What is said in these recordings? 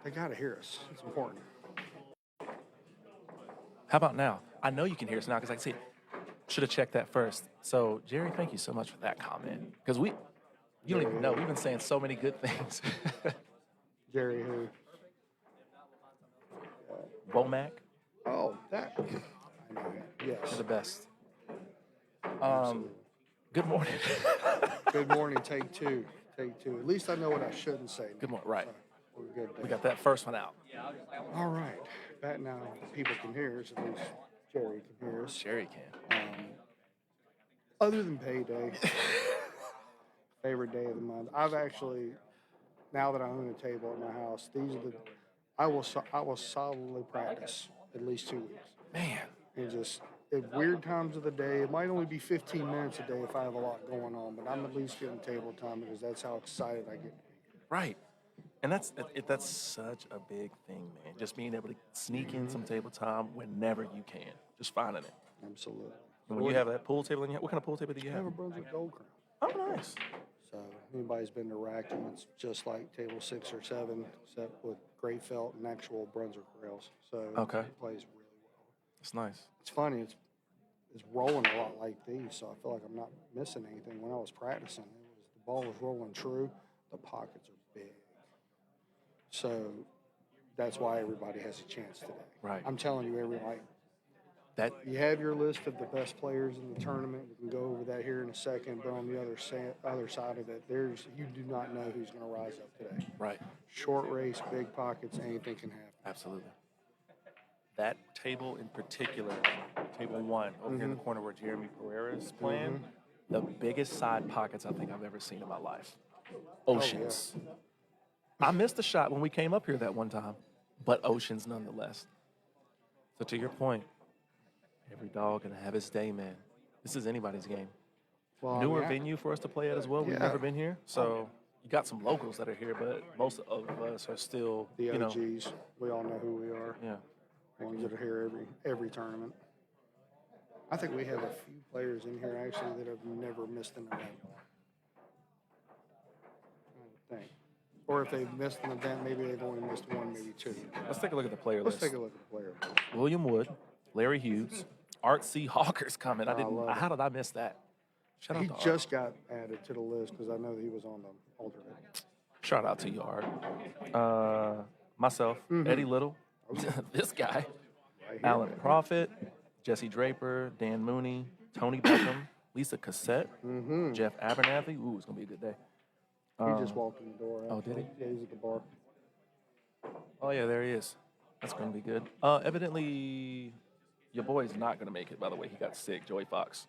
They got to hear us. It's important. How about now? I know you can hear us now because I see. Should have checked that first. So, Jerry, thank you so much for that comment. Because you don't even know, we've been saying so many good things. Jerry, who? Womack, Oh, that. I know. you're Yes. the best. Absolutely. Good morning. Good morning. Take two. Take two. At least I know what I shouldn't say. Good morning. Right. We're good We there. got that first one out. All right. Back now, people can hear us. At least Jerry can hear us. Jerry can. Other than payday, favorite day of the month. I've actually, now that I own a table at my house, these are the. I will solidly practice at least 2 weeks. Man, And just at weird times of the day, it might only be 15 minutes a day if I have a lot going on, but I'm at least getting table time because that's how excited I get. right. And that's such a big thing, man. Just being able to sneak in some table time whenever you can. Just finding it. Absolutely. And when you have that pool table in your what kind of pool table do you I have have? a Brunswick Gold Crown. Oh, nice. So anybody's been to Rackham, it's just like table 6 or 7, except with gray felt and actual Brunswick rails. So Okay. it plays really well. It's nice. It's funny. It's rolling a lot like these, so I feel like I'm not missing anything. When I was practicing, the ball was rolling true. The pockets are big, so that's why everybody has a chance today. Right. I'm telling you, That you have your list of the best players in the tournament. We can go over that here in a second. But on the other side of it, you do not know who's going to rise up today. right. Short race, big pockets, anything can happen. Absolutely. That table in particular, table one, over here in the corner where Jeremy Pereira is playing, the biggest side pockets I think I've ever seen in my life. Oceans. I missed a shot when we came up here that one time, but oceans nonetheless. So to your point, every dog gonna have his day, man. This is anybody's game. Well, Newer venue for us to play at as well. We've Yeah. never been here, so you got some locals that are here, but most of us are still, the you know, OGs, we all know who we are. yeah. Ones that are here every tournament. I think we have a few players in here actually that have never missed an event. I think. Or if they've missed an event, maybe they've only missed one, maybe two. Let's take a look at the player Let's list. take a look at the player list. William Wood, Larry Hughes, Art C. Hawker's coming. I I didn't. love it. How did I miss that? Shout out He to Art. just got added to the list because I know that he was on the alternate. Shout out to you, Art. Myself, Eddie Little, this guy, Right here. Alan Prophet, Jesse Draper, Dan Mooney, Tony Beckham, Lisa Cassette, Jeff Abernathy. Ooh, it's gonna be a good day. He just walked in the door. Oh, did he? Yeah, he's at the bar. Oh yeah, there he is. That's gonna be good. Evidently, your boy's not gonna make it. By the way, he got sick. Joey Fox.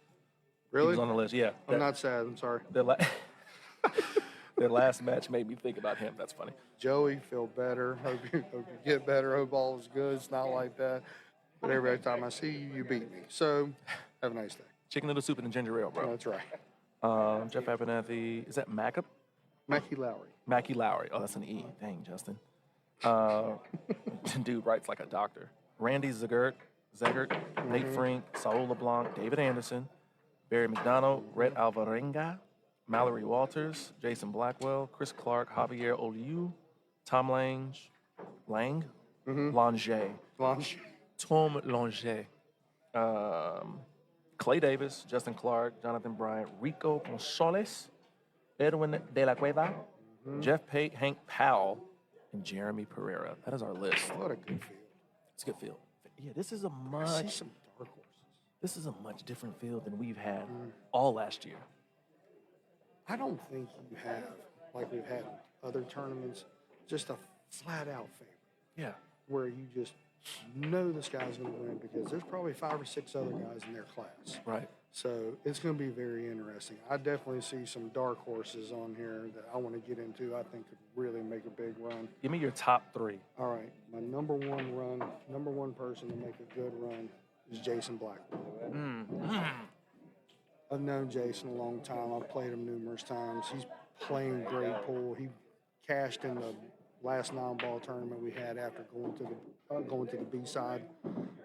He Really? was on the list. Yeah. I'm not sad. I'm sorry. Their, their last match made me think about him. That's funny. Joey, feel better. Hope you get better. Hope all is good. It's not like that. But every time I see you, you beat me. So have a nice day. Chicken noodle soup and ginger ale, bro. That's right. Jeff Abernathy. Is that Mackie? Mackie Lowry. Mackie Lowry. Oh, that's an E. Dang, Justin. Dude writes like a doctor. Randy Zegert, Nate Frink, Saul LeBlanc, David Anderson, Barry McDonald, Rhett Alvarenga, Mallory Walters, Jason Blackwell, Chris Clark, Javier Oliu, Tom Lange, Lange, Lunch. Tom Lange, Clay Davis, Justin Clark, Jonathan Bryant, Rico Gonzalez, Edwin De La Cueva, Jeff Pate, Hank Powell, and Jeremy Pereira. That is our list. What a good field. It's a good field. Yeah, this is a I see much some dark horses. this is a much different field than we've had all last year. I don't think you have, like we've had in other tournaments, just a flat out favorite Yeah. where you just know this guy's going to win because there's probably 5 or 6 other guys in their class. Right. So it's going to be very interesting. I definitely see some dark horses on here that I want to get into. I think could really make a big run. Give me your top three. All right, my number one person to make a good run is Jason Blackwell. I've known Jason a long time. I've played him numerous times. He's playing great pool. He cashed in the last 9-ball tournament we had after going to the B side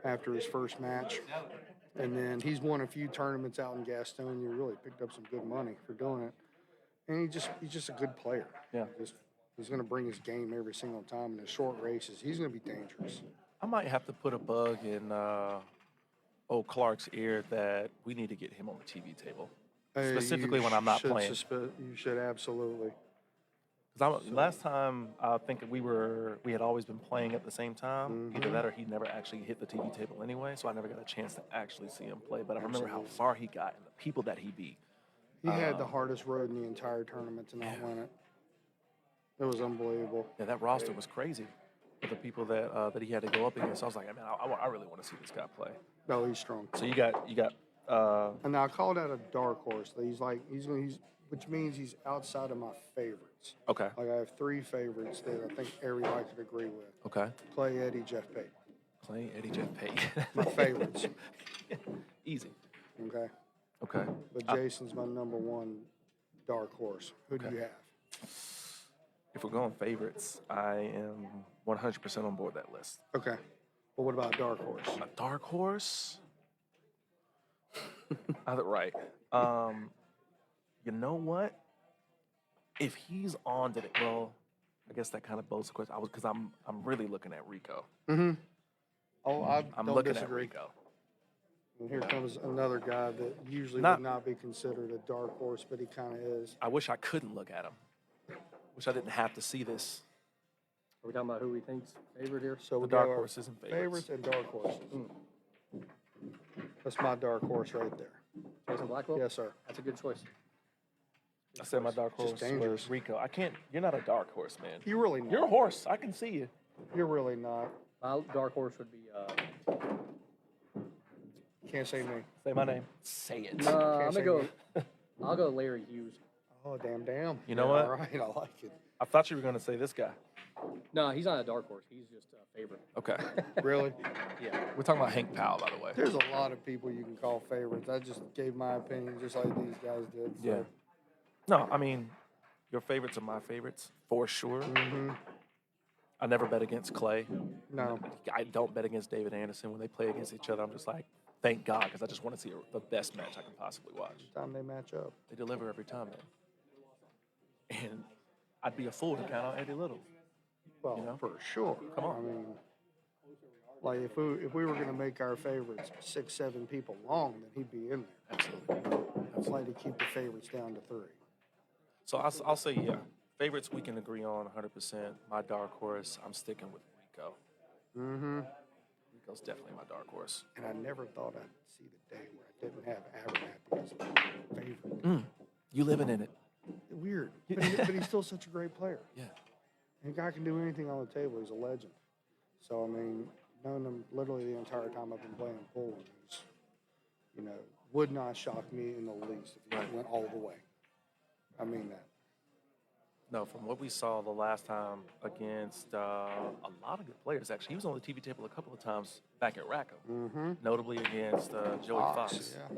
after his first match. And then he's won a few tournaments out in Gastonia. Really picked up some good money for doing it. And he's just a good player. Yeah. Just He's going to bring his game every single time. In the short races, he's going to be dangerous. I might have to put a bug in old Clark's ear that we need to get him on the TV table, specifically when I'm not playing. You should absolutely. Because last time I think we had always been playing at the same time. Either that or he never actually hit the TV table anyway, so I never got a chance to actually see him play. But I remember how far he got and the people that he beat. He had the hardest road in the entire tournament to not win it. It was unbelievable. Yeah, that roster was crazy with the people that he had to go up against. So I was like, man, I really want to see this guy play. No, he's strong. So you got. And now I call that a dark horse. He's which means he's outside of my favorites. Okay. Like I have 3 favorites that I think everybody could agree with. Okay. Clay, Eddie, Jeff Payton. Clay, Eddie, Jeff Payton. My favorites. Easy. Okay. Okay. But Jason's my number 1 dark horse. Who do you have? If we're going favorites, I am 100% on board that list. Okay. Well, what about a dark horse? A dark horse? Right. You know what? If he's on to it, well, I guess that kind of bodes the question. Because I'm really looking at Rico. Mm-hmm. Oh, I'm looking disagree. at Rico. And here comes another guy that usually would not be considered a dark horse, but he kind of is. I wish I couldn't look at him. Wish I didn't have to see this. Are we talking about who we think's favorite here? So The we dark got our horses and favorites. and dark horses. That's my dark horse right there. Jason Blackwell? Yes, sir. That's a good choice. I said my dark horse dangerous. was Rico. I can't. You're not a dark horse, man. You're really not. You're a horse. I can see you. You're really not. My dark horse would be. Can't say me. Say my name. Say it. I'm gonna say go. me. I'll go Larry Hughes. Oh, damn. You know what? All right, I like it. I thought you were going to say this guy. No, he's not a dark horse. He's just a favorite. Okay. Really? Yeah. We're talking about Hank Powell, by the way. There's a lot of people you can call favorites. I just gave my opinion just like these guys did. So. Yeah. No, I mean, your favorites are my favorites, for sure. Mm-hmm. I never bet against Clay. No. I don't bet against David Anderson. When they play against each other, I'm just like, thank God, because I just want to see the best match I can possibly watch. Time they match up. They deliver every time, man. And I'd be a fool to count out Eddie Little. Well, You know? for sure. Come on. I mean, like if we were going to make our favorites 6, 7 people long, then he'd be in there. Absolutely. I'd like to keep the favorites down to 3. So I'll say, yeah, favorites we can agree on 100%. My dark horse, I'm sticking with Rico. Mm-hmm. Rico's definitely my dark horse. And I never thought I'd see the day where I didn't have Abernathy as a favorite. You living in it. Weird. But he's still such a great player. Yeah. And the guy can do anything on the table. He's a legend. So, I mean, known him literally the entire time I've been playing pool. He's, would not shock me in the least if he went all the way. I mean that. No, from what we saw the last time against a lot of good players, actually. He was on the TV table a couple of times back at Rackham, notably against Joey Fox. Yeah.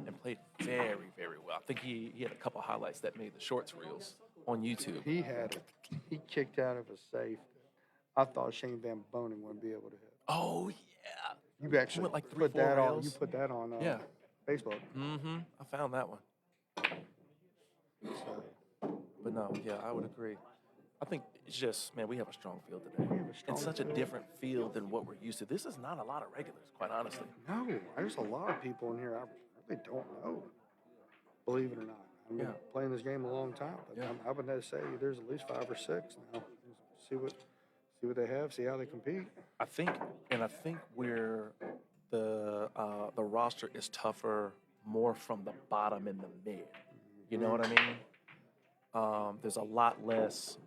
And played very, very well. I think he had a couple highlights that made the shorts reels on YouTube. He kicked out of a safe. I thought Shane Van Boning wouldn't be able to hit. Oh, yeah. You actually went like 3-4 put that on. rails. You put that on Yeah. Facebook. Mm-hmm. I found that one. So, But no, yeah, I would agree. I think it's just, man, we have a strong field today. We have a strong It's such a field. different field than what we're used to. This is not a lot of regulars, quite honestly. no, there's a lot of people in here I really don't know. Believe it or not. I've been Yeah. playing this game a long time, but Yeah. I would have to say there's at least 5 or 6 now. See what they have. See how they compete. I think we're the roster is tougher more from the bottom and the mid. You know what I mean? There's a lot less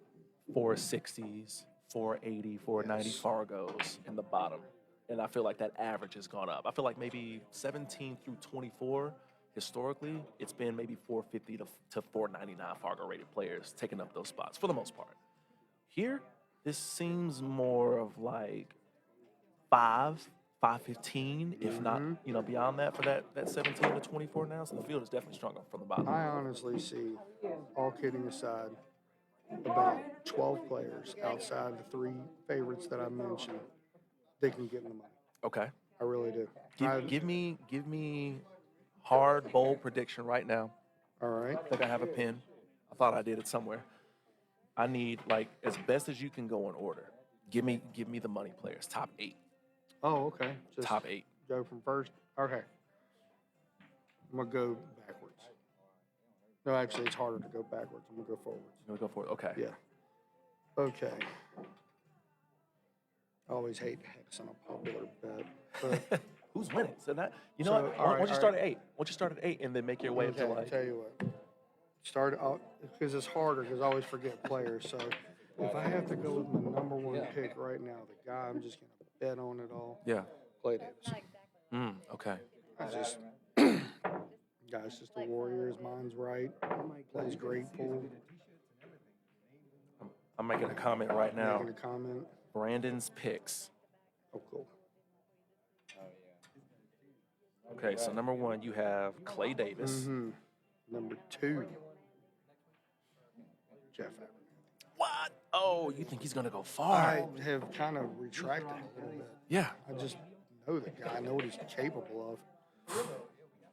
460s, 480, 490 Fargos in the bottom. And I feel like that average has gone up. I feel like maybe 17 through 24, historically, it's been maybe 450 to 499 Fargo rated players taking up those spots for the most part. Here, this seems more of like 515, if not, beyond that for that 17 to 24 now. So the field is definitely stronger from the bottom. I honestly see, all kidding aside, about 12 players outside the 3 favorites that I mentioned. They can get in the money. Okay. I really do. Give me hard, bold prediction right now. All right. I think I have a pen. I thought I did it somewhere. I need like as best as you can go in order. Give me the money players. Top 8. Oh, okay. Just Top 8. go from first. Okay. I'm gonna go backwards. No, actually, it's harder to go backwards. I'm gonna go forwards. You want to go for it? Okay. Yeah. Okay. I always hate hex on a popular bet, but Who's winning? So that you know So, what? all Why right, don't you all start right. at 8? Why don't you start at 8 and then make your way up okay, to I'll like tell you what. Start because it's harder because I always forget players. So if I have to go with my number one pick right now, the guy I'm just gonna bet on it all, yeah. Clay Davis. Okay. I just guy's just a warrior. His mind's right. Plays great pool. I'm making a comment right now. Making a comment. Brandon's picks. Oh, cool. Okay, so number 1 you have Clay Davis. Mm-hmm. Number 2, Jeff Abernathy. What? Oh, you think he's gonna go far? I have kind of retracted a little bit. Yeah. I just know the guy. I know what he's capable of.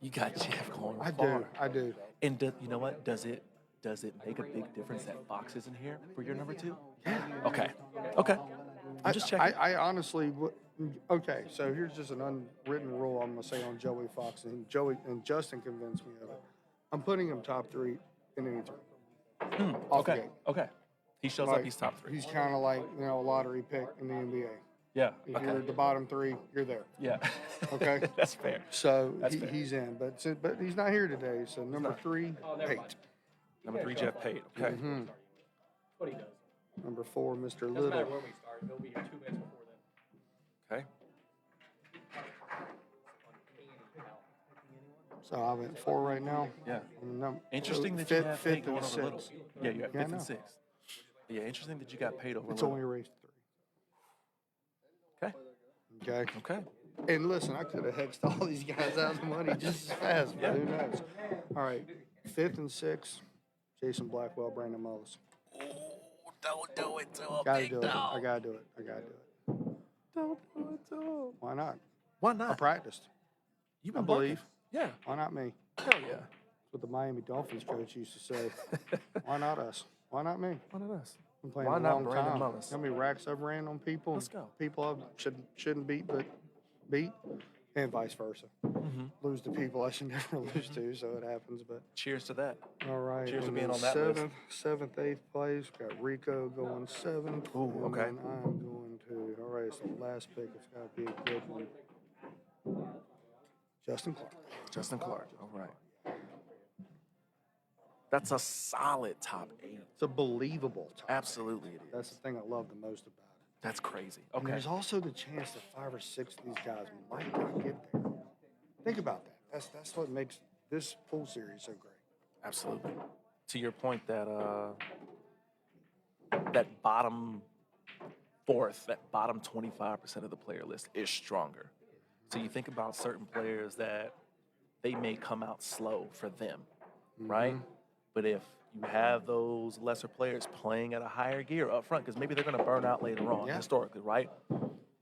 You got Jeff going I far. do. I do. And you know what? Does it make a big difference that Fox isn't here for your number 2? Yeah. Okay. Okay. I'm just checking. I honestly would. Okay, so here's just an unwritten rule I'm gonna say on Joey Fox, and Justin convinced me of it. I'm putting him top 3 in any tournament. Off the Okay. gate. Okay. He shows Like, up. He's top 3. He's kind of like a lottery pick in the NBA. Yeah. If Okay. you're the bottom 3, you're there. Yeah. Okay. That's fair. So That's fair. he's in, but he's not here today. So number 3, Pate. Number 3, Jeff Pate. Okay. Mm-hmm. That's what he does. Number 4, Mr. Doesn't Little. matter when we start. He'll be here 2 minutes before then. Okay. So I'm at 4 right now. Yeah. I'm Interesting that you have Pate going over Little. Yeah, you have Yeah, I 5th and know. 6th. Yeah, interesting that you got Pate over It's Little. only a race 3. Okay. Okay. Okay. And listen, I could have hexed all these guys out of the money just as fast, but who knows? All right. 5th and 6th, Jason Blackwell, Brandon Mullis. Ooh, don't do it to him, Gotta big do it. dog. I gotta do it. I gotta do it. Don't do it to him. Why not? Why I not? practiced. You've I been believe. working. Yeah. Why not me? Hell yeah. That's what the Miami Dolphins coach used to say. Why not us? Why not me? Why not us? I'm playing Why a not long Brandon time. Mullis? How many racks I've ran on people? Let's go. People I shouldn't beat, but beat, and vice versa. Mm-hmm. Lose to people I should never lose to, so it happens. But Cheers to that. all right. Cheers to and being then on that list. seventh, 8th place. Got Rico going 7th. Ooh, and okay. then I'm going to. All right, it's the last pick. It's got to be a good one. Justin Clark. Justin Clark. All right. That's a solid top 8. It's a believable top. Absolutely it is. That's the thing I love the most about it. That's crazy. And Okay. there's also the chance that 5 or 6 of these guys might not get there. Think about that. That's what makes this pool series so great. Absolutely. To your point that that bottom 4th, that bottom 25% of the player list is stronger. So you think about certain players that they may come out slow for them, right? But if you have those lesser players playing at a higher gear up front, because maybe they're going to burn out later on, Yeah. historically, right?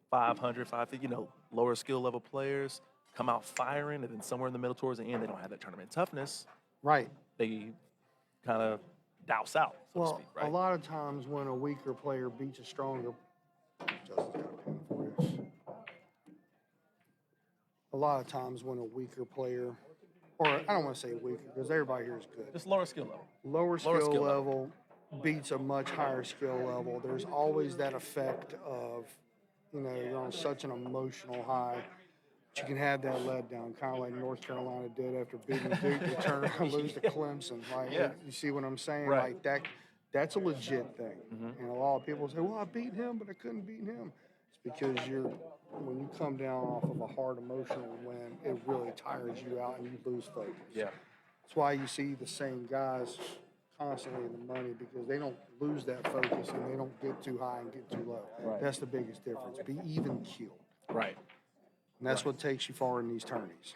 500, 550, lower skill level players come out firing, and then somewhere in the middle towards the end, they don't have that tournament toughness. Right. They kind of douse out, so to Well, speak, right? a lot of times when a weaker player beats a stronger, Justin's got a pen for you. A lot of times when a weaker player, or I don't want to say weaker because everybody here is good. Just lower skill level. Lower skill skill level beats a much higher skill level. There's always that effect of, you're on such an emotional high. But you can have that letdown, kind of like North Carolina did after beating Duke. They turn around and lose to Clemson. Like, Yeah. you see what I'm saying? Right. Like that's a legit thing. And a lot of people say, well, I beat him, but I couldn't beat him. It's because when you come down off of a hard emotional win, it really tires you out and you lose focus. Yeah. That's why you see the same guys constantly in the money because they don't lose that focus and they don't get too high and get too low. Right. That's the biggest difference. Be even keeled. Right. And that's what takes you far in these tourneys.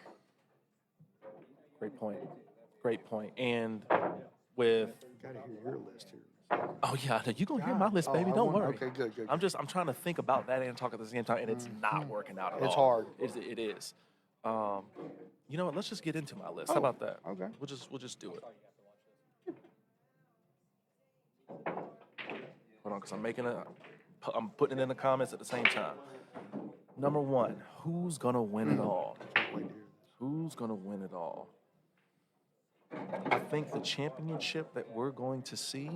Great point. Great point. And with Got to hear your list here. oh yeah, you gonna hear my list, baby. I Don't want- worry. Okay, good. I'm trying to think about that and talk at the same time, and it's not working out at all. It's hard. It is. You know what? Let's just get into my list. How Oh, about that? okay. We'll just do it. on because I'm putting it in the comments at the same time. Number one, who's gonna win it all? Can't wait to hear this. Who's gonna win it all? I think the championship that we're going to see,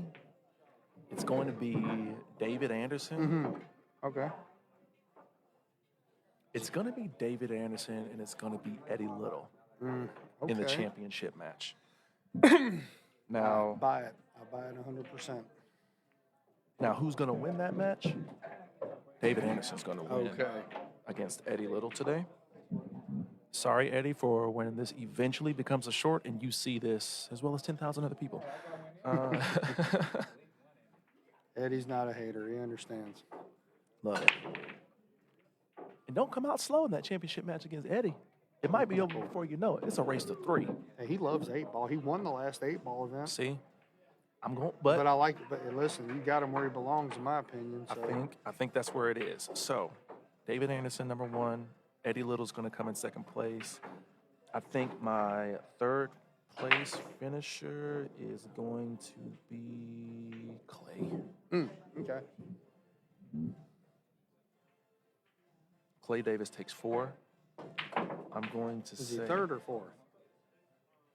it's going to be David Anderson. Okay. It's going to be David Anderson, and it's going to be Eddie Little Okay. in the championship match. I'll Now, buy it. I'll buy it 100%. who's going to win that match? David Anderson's going to win against Eddie Little today. Sorry, Eddie, for when this eventually becomes a short and you see this, as well as 10,000 other people. Eddie's not a hater. He understands. Love it. And don't come out slow in that championship match against Eddie. It might be over before you know it. It's a race to 3. Hey, he loves 8-ball. He won the last 8-ball event. See, I'm going, But I like it. But listen, you got him where he belongs, in my opinion. So. I think that's where it is. So, David Anderson, number 1. Eddie Little's going to come in second place. I think my third place finisher is going to be Clay. Okay. Clay Davis takes 4. I'm going to Is say he third or fourth?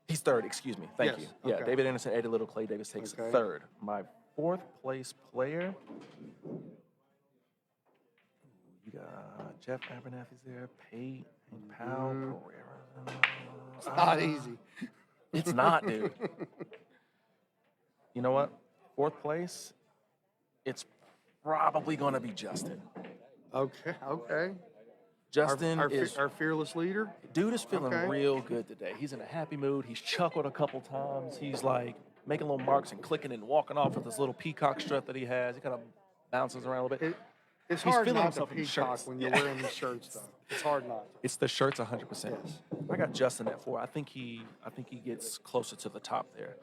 He's third. Excuse me. Thank Yes, you. Yeah, okay. David Anderson, Eddie Little, Clay Davis takes Okay. third. My fourth place player. You got Jeff Abernathy's there, Pate and Powell, Pereira. It's not easy. It's not, dude. You know what? Fourth place, it's probably going to be Justin. Okay. Justin Our fearless leader. Dude is feeling Okay. real good today. He's in a happy mood. He's chuckled a couple times. He's like making little marks and clicking and walking off with this little peacock strut that he has. He kind of bounces around a little bit. It's He's hard feeling not to himself in the peacock shirts. when you're wearing these shirts, though. It's hard not to. It's the shirts 100%. Yes. I got Justin at 4. I think he gets closer to the top there.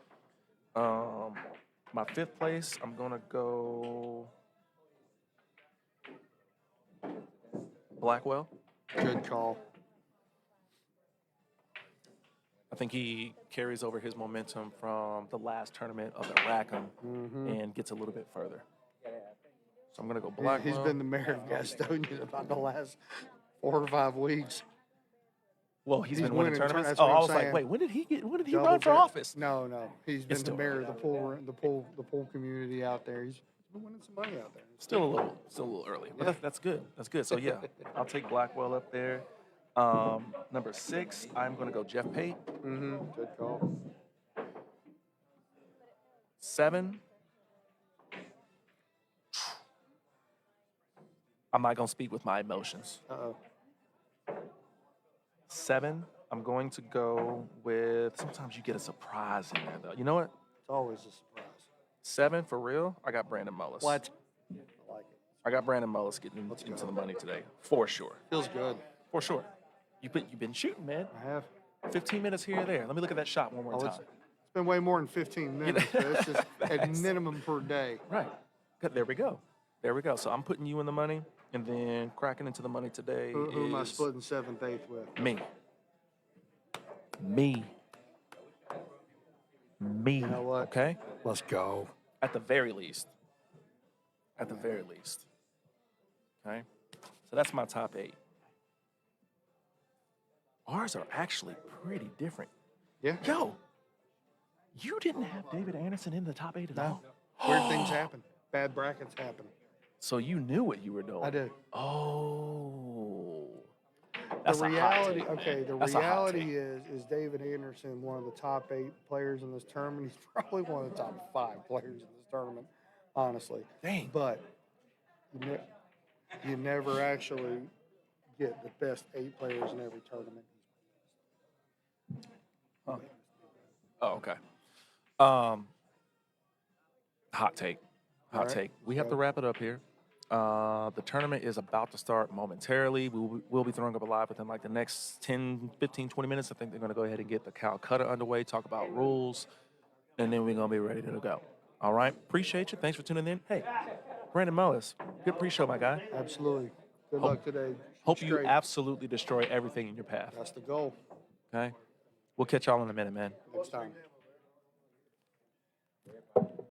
My fifth place, I'm gonna go Blackwell. Good call. I think he carries over his momentum from the last tournament up at Rackham and gets a little bit further. So I'm gonna go Blackwell. He's been the mayor of Gastonia about the last 4 or 5 weeks. Well, he's been winning winning tournaments. that's Oh, what I I'm was like, saying. wait, when did he Double run for check. office? No. He's been the still mayor early. of the pool community out there. He's been winning some money out there. Still a little early, but that's good. That's good. So yeah, I'll take Blackwell up there. Number 6, I'm gonna go Jeff Pate. Good call. 7. I'm not gonna speak with my emotions. 7, I'm going to go with. Sometimes you get a surprise in there, though. You know what? It's always a surprise. 7 for real. I got Brandon Mullis. What? I like it. I got Brandon Mullis getting into the money today, for sure. Feels good. For sure. You've been shooting, man. I have. 15 minutes here or there. Let me look at that shot one more Oh, time. it's been way more than 15 minutes. But it's just at minimum per day. Right. Good. There we go. So I'm putting you in the money, and then cracking into the money today Who am I is splitting 7th, 8th with? me. Me. You know what? Okay? Let's go. At the very least. Okay? So that's my top 8. Ours are actually pretty different. Yeah. Yo, you didn't have David Anderson in the top 8 at all? Weird things happen. Bad brackets happen. So you knew what you were doing. I did. Oh. That's The a hot reality, take. okay, the That's a hot reality take. is David Anderson one of the top 8 players in this tournament? He's probably one of the top 5 players in this tournament, honestly. Dang. But you never actually get the best 8 players in every tournament. Huh. Oh, okay. Hot take. All right. We have to wrap it up here. The tournament is about to start momentarily. We'll be throwing up a live within like the next 10, 15, 20 minutes. I think they're going to go ahead and get the Calcutta underway, talk about rules, and then we're going to be ready to go. All right? Appreciate you. Thanks for tuning in. Hey, Brandon Mullis, good pre-show, my guy. Absolutely. Good luck today. Hope you Straight. absolutely destroy everything in your path. That's the goal. Okay? We'll catch y'all in a minute, man. Next time.